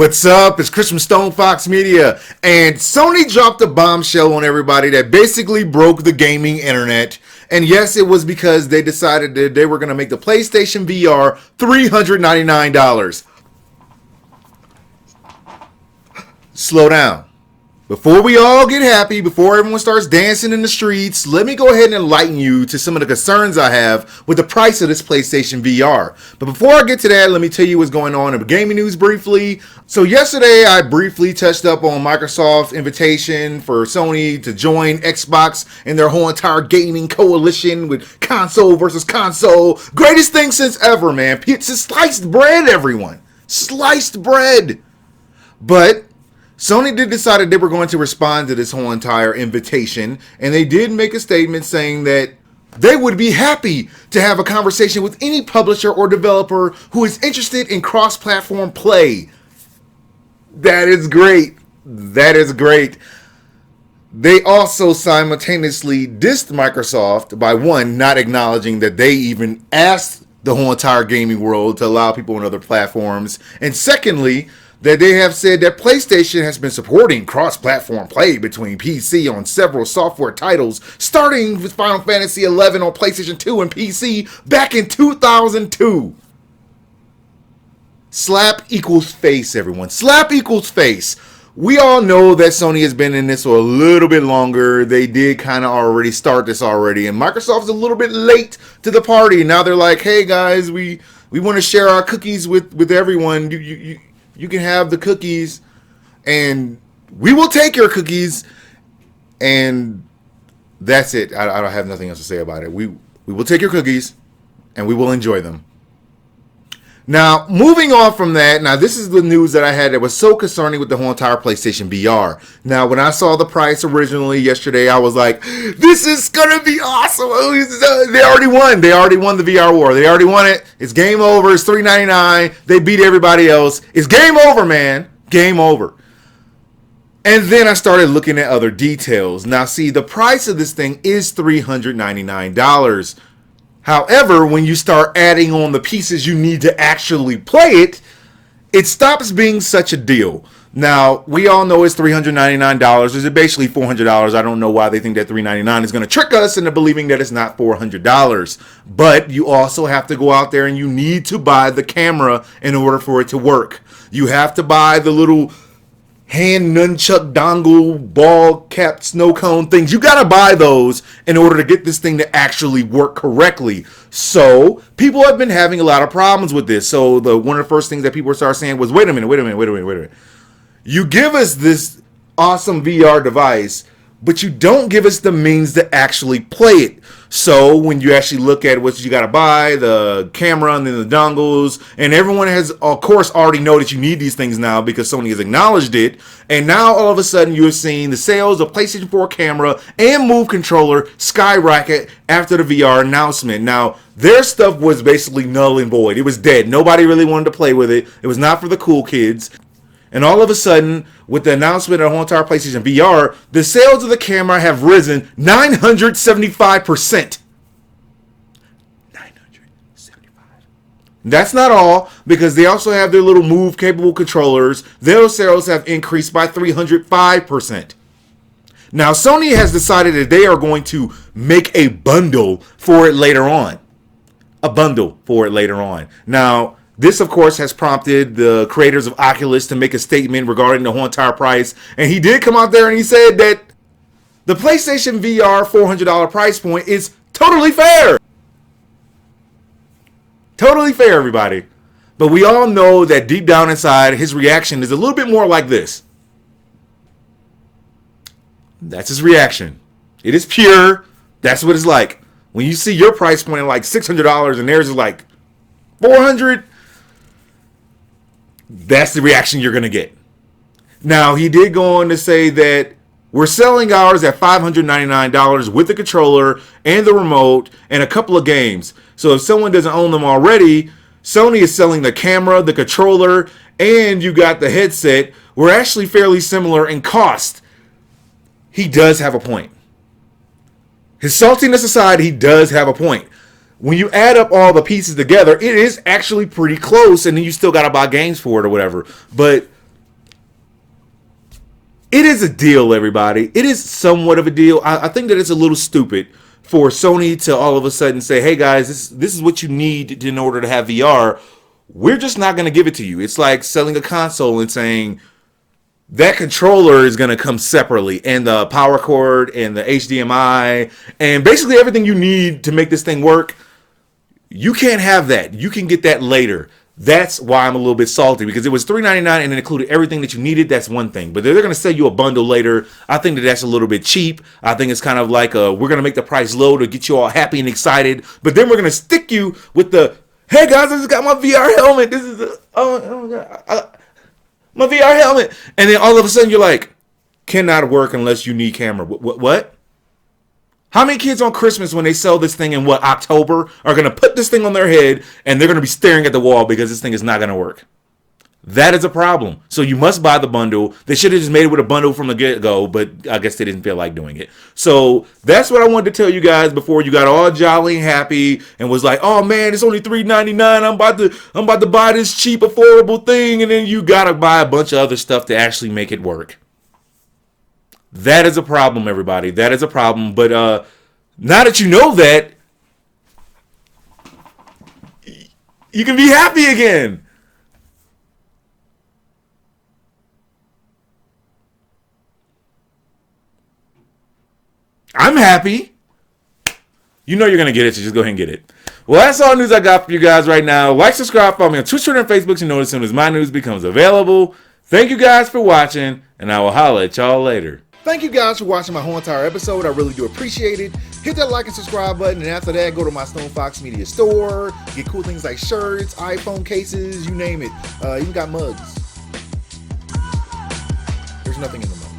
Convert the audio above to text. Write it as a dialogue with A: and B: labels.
A: What's up? It's Chris from StonefoxMedia, and Sony dropped a bombshell on everybody that basically broke the gaming internet. And yes, it was because they decided that they were going to make the PlayStation VR $399. Slow down. Before we all get happy, before everyone starts dancing in the streets, let me go ahead and enlighten you to some of the concerns I have with the price of this PlayStation VR. But before I get to that, let me tell you what's going on in gaming news briefly. So yesterday, I briefly touched up on Microsoft's invitation for Sony to join Xbox in their whole entire gaming coalition with console versus console. Greatest thing since ever, man. Pizza, sliced bread, everyone. Sliced bread. But Sony did decide that they were going to respond to this whole entire invitation, and they did make a statement saying that they would be happy to have a conversation with any publisher or developer who is interested in cross-platform play. That is great. That is great. They also simultaneously dissed Microsoft by, one, not acknowledging that they even asked the whole entire gaming world to allow people on other platforms, and secondly, that they have said that PlayStation has been supporting cross-platform play between PC on several software titles, starting with Final Fantasy XI on PlayStation 2 and PC back in 2002. Slap equals face, everyone. Slap equals face. We all know that Sony has been in this for a little bit longer. They did kind of already start this already, and Microsoft's a little bit late to the party. Now they're like, hey guys, we want to share our cookies with everyone. You can have the cookies, and we will take your cookies, and that's it. I don't have nothing else to say about it. We will take your cookies, and we will enjoy them. Now, moving on from that, now this is the news that I had that was so concerning with the whole entire PlayStation VR. Now, when I saw the price originally yesterday, I was like, this is going to be awesome. They already won. They already won the VR war. They already won it. It's game over. It's $399. They beat everybody else. It's game over, man. Game over. And then I started looking at other details. Now, see, the price of this thing is $399. However, when you start adding on the pieces you need to actually play it, it stops being such a deal. Now, we all know it's $399. It's basically $400. I don't know why they think that $399 is going to trick us into believing that it's not $400. But you also have to go out there and you need to buy the camera in order for it to work. You have to buy the little hand nunchuck dongle ball cap snow cone things. You gotta buy those in order to get this thing to actually work correctly. So people have been having a lot of problems with this. So one of the first things that people started saying was, wait a minute. You give us this awesome VR device, but you don't give us the means to actually play it. So when you actually look at what you got to buy, the camera and then the dongles, and everyone has, of course, already know that you need these things now because Sony has acknowledged it. And now all of a sudden you're seeing the sales of PlayStation 4 camera and Move controller skyrocket after the VR announcement. Now, their stuff was basically null and void. It was dead. Nobody really wanted to play with it. It was not for the cool kids. And all of a sudden, with the announcement of the whole entire PlayStation VR, the sales of the camera have risen 975%. 975. That's not all, because they also have their little Move-capable controllers. Their sales have increased by 305%. Now, Sony has decided that they are going to make a bundle for it later on. Now, this, of course, has prompted the creators of Oculus to make a statement regarding the whole entire price. And he did come out there and he said that the PlayStation VR $400 price point is totally fair. Totally fair, everybody. But we all know that deep down inside, his reaction is a little bit more like this. That's his reaction. It is pure. That's what it's like. When you see your price point like $600 and theirs is like $400, that's the reaction you're going to get. Now, he did go on to say that we're selling ours at $599 with the controller and the remote and a couple of games. So if someone doesn't own them already, Sony is selling the camera, the controller, and you got the headset. We're actually fairly similar in cost. He does have a point. His saltiness aside, he does have a point. When you add up all the pieces together, it is actually pretty close, and then you still got to buy games for it or whatever. But It is a deal, everybody. It is somewhat of a deal. I think that it's a little stupid for Sony to all of a sudden say, hey guys, this is what you need in order to have VR. We're just not going to give it to you. It's like selling a console and saying that controller is going to come separately, and the power cord and the HDMI and basically everything you need to make this thing work. You can't have that. You can get that later. That's why I'm a little bit salty, because it was $399 and it included everything that you needed. That's one thing. But they're going to sell you a bundle later. I think that that's a little bit cheap. I think it's kind of like we're going to make the price low to get you all happy and excited. But then we're going to stick you with the, hey guys, I just got my VR helmet. This is oh my God, my VR helmet. And then all of a sudden you're like, cannot work unless you need camera. What? How many kids on Christmas, when they sell this thing in October, are going to put this thing on their head and they're going to be staring at the wall because this thing is not going to work? That is a problem. So you must buy the bundle. They should have just made it with a bundle from the get-go, but I guess they didn't feel like doing it. So that's what I wanted to tell you guys before you got all jolly and happy and was like, oh man, it's only $3.99. I'm about to buy this cheap, affordable thing, and then you got to buy a bunch of other stuff to actually make it work. That is a problem, everybody. That is a problem. But now that you know that, you can be happy again. I'm happy. You know you're going to get it, so just go ahead and get it. Well, that's all news I got for you guys right now. Like, subscribe, follow me on Twitter and Facebook so you know as soon as my news becomes available. Thank you guys for watching, and I will holler at y'all later.
B: Thank you guys for watching my whole entire episode. I really do appreciate it. Hit that like and subscribe button, and after that, go to my StonefoxMedia store. Get cool things like shirts, iPhone cases, you name it. Even got mugs. There's nothing in the mug.